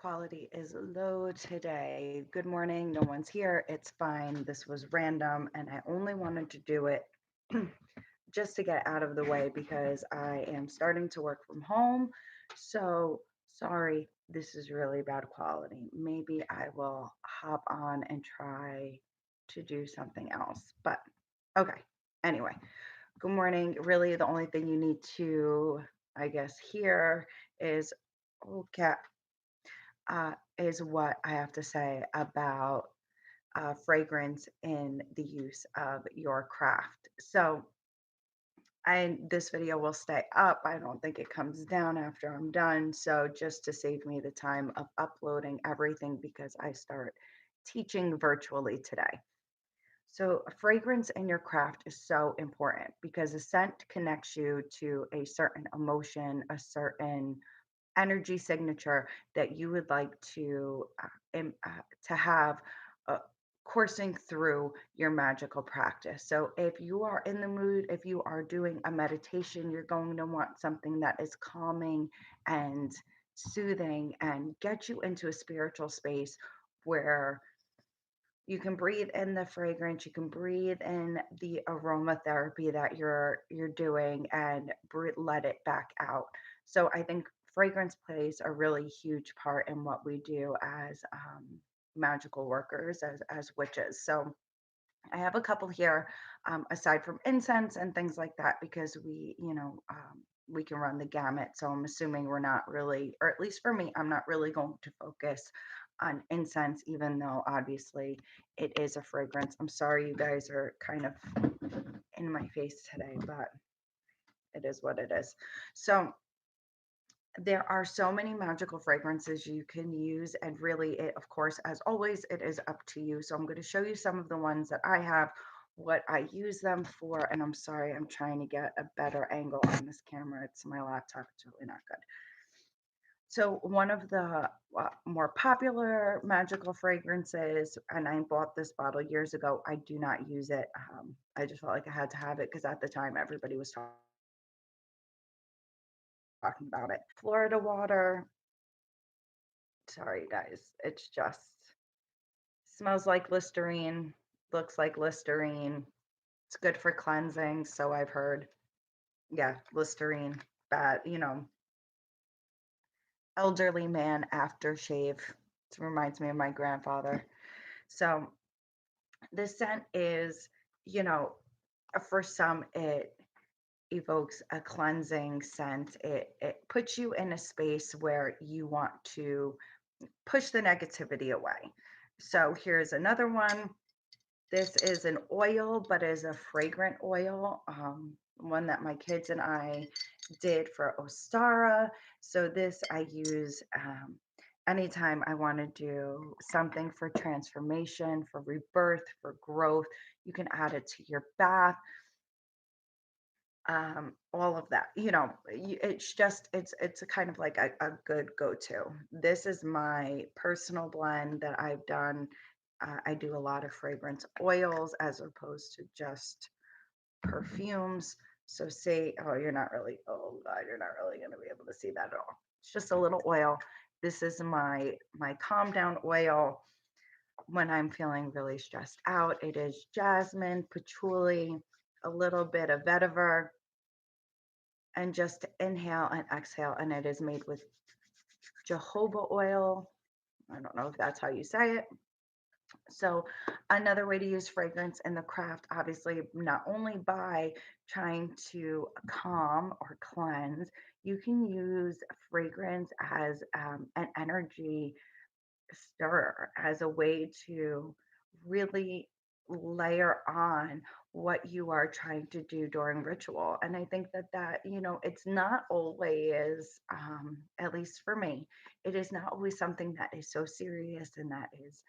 Quality is low today. Good morning. No one's here. It's fine. This was random, and I only wanted to do it just to get out of the way because I am starting to work from home. So, sorry, this is really bad quality. Maybe I will hop on and try to do something else. But okay. Anyway, good morning. Really, the only thing you need to, I guess, hear is, oh, cat, is what I have to say about fragrance in the use of your craft. So, this video will stay up. I don't think it comes down after I'm done. So, just to save me the time of uploading everything because I start teaching virtually today. So, a fragrance in your craft is so important because a scent connects you to a certain emotion, a certain energy signature that you would like to have uh, coursing through your magical practice. So if you are in the mood, if you are doing a meditation, you're going to want something that is calming and soothing and get you into a spiritual space where you can breathe in the fragrance, you can breathe in the aromatherapy that you're doing and let it back out. So I think fragrance plays a really huge part in what we do as magical workers, as witches. So I have a couple here, aside from incense and things like that, because we can run the gamut. So I'm assuming we're not really, or at least for me, I'm not really going to focus on incense, even though obviously it is a fragrance. I'm sorry you guys are kind of in my face today, but it is what it is. So there are so many magical fragrances you can use, and really, it, of course, as always, it is up to you. So I'm going to show you some of the ones that I have, what I use them for, and I'm sorry, I'm trying to get a better angle on this camera. It's my laptop, it's really not good. So one of the more popular magical fragrances, and I bought this bottle years ago. I do not use it. I just felt like I had to have it because at the time everybody was talking about it. Florida water. Sorry, guys. It's just smells like Listerine, looks like Listerine. It's good for cleansing, so I've heard. Yeah, Listerine, bad, elderly man aftershave. It reminds me of my grandfather. So this scent is, you know, for some it evokes a cleansing scent. It puts you in a space where you want to push the negativity away. So here's another one. This is an oil, but is a fragrant oil, one that my kids and I did for Ostara. So this I use anytime I want to do something for transformation, for rebirth, for growth. You can add it to your bath, all of that. It's just it's a kind of like a good go-to. This is my personal blend that I've done. I do a lot of fragrance oils as opposed to just perfumes. So say, oh, you're not really, oh God, you're not really going to be able to see that at all. It's just a little oil. This is my calm down oil when I'm feeling really stressed out. It is jasmine, patchouli, a little bit of vetiver, and just inhale and exhale. And it is made with jojoba oil. I don't know if that's how you say it. So, another way to use fragrance in the craft, obviously, not only by trying to calm or cleanse, you can use fragrance as an energy stir, as a way to really layer on what you are trying to do during ritual. And I think that it's not always, at least for me, it is not always something that is so serious and that is,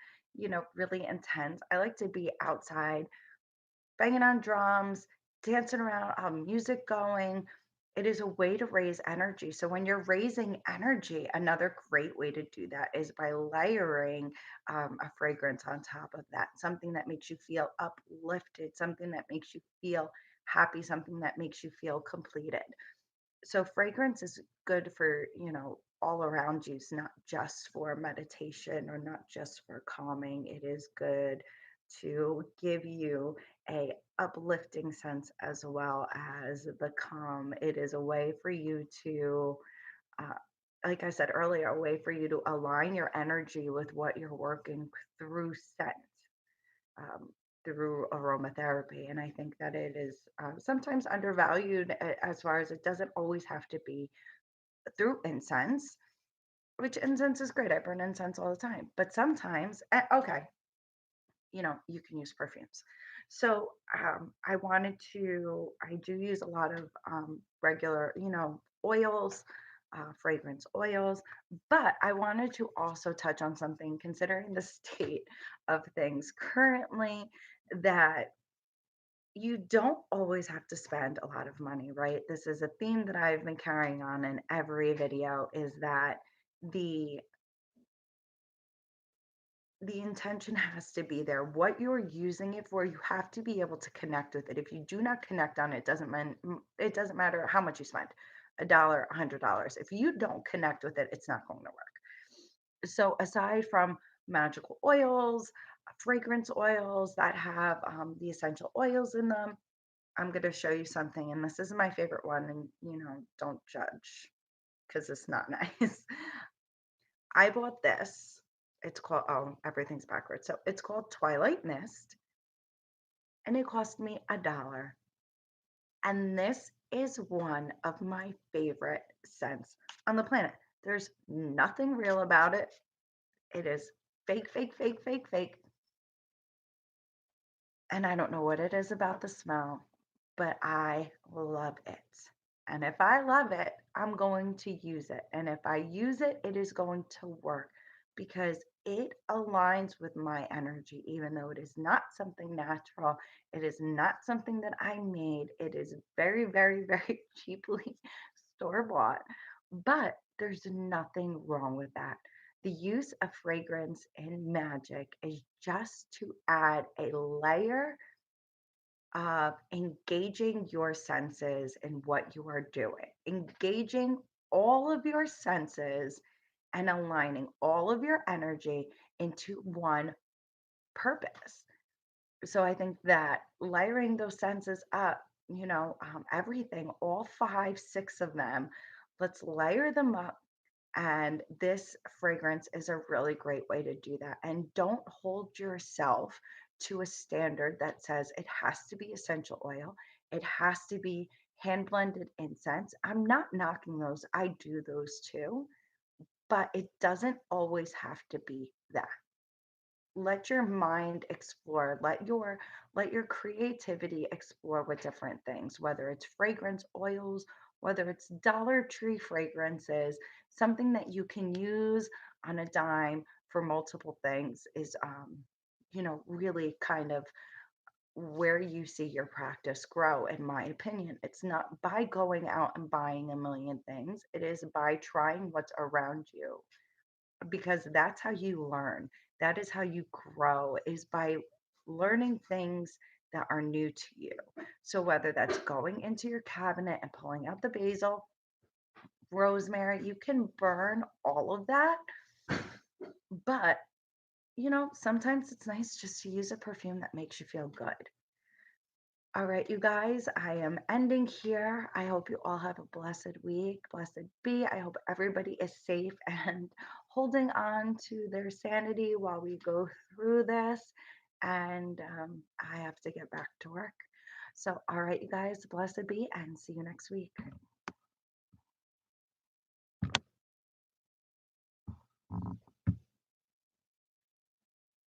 really intense. I like to be outside banging on drums, dancing around, music going. It is a way to raise energy. So when you're raising energy, another great way to do that is by layering a fragrance on top of that, something that makes you feel uplifted, something that makes you feel happy, something that makes you feel completed. So fragrance is good for, all around use, not just for meditation or not just for calming. It is good to give you a uplifting sense as well as the calm. It is a way for you to uh, like I said earlier, a way for you to align your energy with what you're working through scent, um, through aromatherapy. And I think that it is sometimes undervalued as far as it doesn't always have to be through incense, which incense is great. I burn incense all the time. But sometimes, okay, you can use perfumes. So I do use a lot of regular, oils, fragrance oils, but I wanted to also touch on something considering the state of things currently that you don't always have to spend a lot of money, right? This is a theme that I've been carrying on in every video is that the the intention has to be there. What you're using it for, you have to be able to connect with it. If you do not connect on it, it doesn't matter how much you spend, $1, $100. If you don't connect with it, it's not going to work. So aside from magical oils, fragrance oils that have the essential oils in them, I'm going to show you something, and this is my favorite one. And don't judge because it's not nice. I bought this. It's called, oh, everything's backwards. So it's called Twilight Mist, and it cost me $1. And this is one of my favorite scents on the planet. There's nothing real about it. It is fake, fake, fake, fake, fake. And I don't know what it is about the smell, but I love it. And if I love it, I'm going to use it. And if I use it, it is going to work because it aligns with my energy, even though it is not something natural. It is not something that I made. It is very, very, very cheaply store bought. But there's nothing wrong with that. The use of fragrance in magic is just to add a layer engaging your senses in what you are doing, engaging all of your senses and aligning all of your energy into one purpose. So I think that layering those senses up, everything, all five, six of them, let's layer them up. And this fragrance is a really great way to do that. And don't hold yourself to a standard that says it has to be essential oil, it has to be hand blended incense. I'm not knocking those, I do those too, but it doesn't always have to be that. Let your mind explore, let your creativity explore with different things, whether it's fragrance oils, whether it's Dollar Tree fragrances, something that you can use on a dime for multiple things is really kind of where you see your practice grow, in my opinion. It's not by going out and buying a million things, it is by trying what's around you, because that's how you learn. That is how you grow, is by learning things that are new to you. So whether that's going into your cabinet and pulling out the basil, rosemary, you can burn all of that, but sometimes it's nice just to use a perfume that makes you feel good. All right, you guys, I am ending here. I hope you all have a blessed week. Blessed be. I hope everybody is safe and holding on to their sanity while we go through this. And I have to get back to work. So, all right, you guys, blessed be, and see you next week.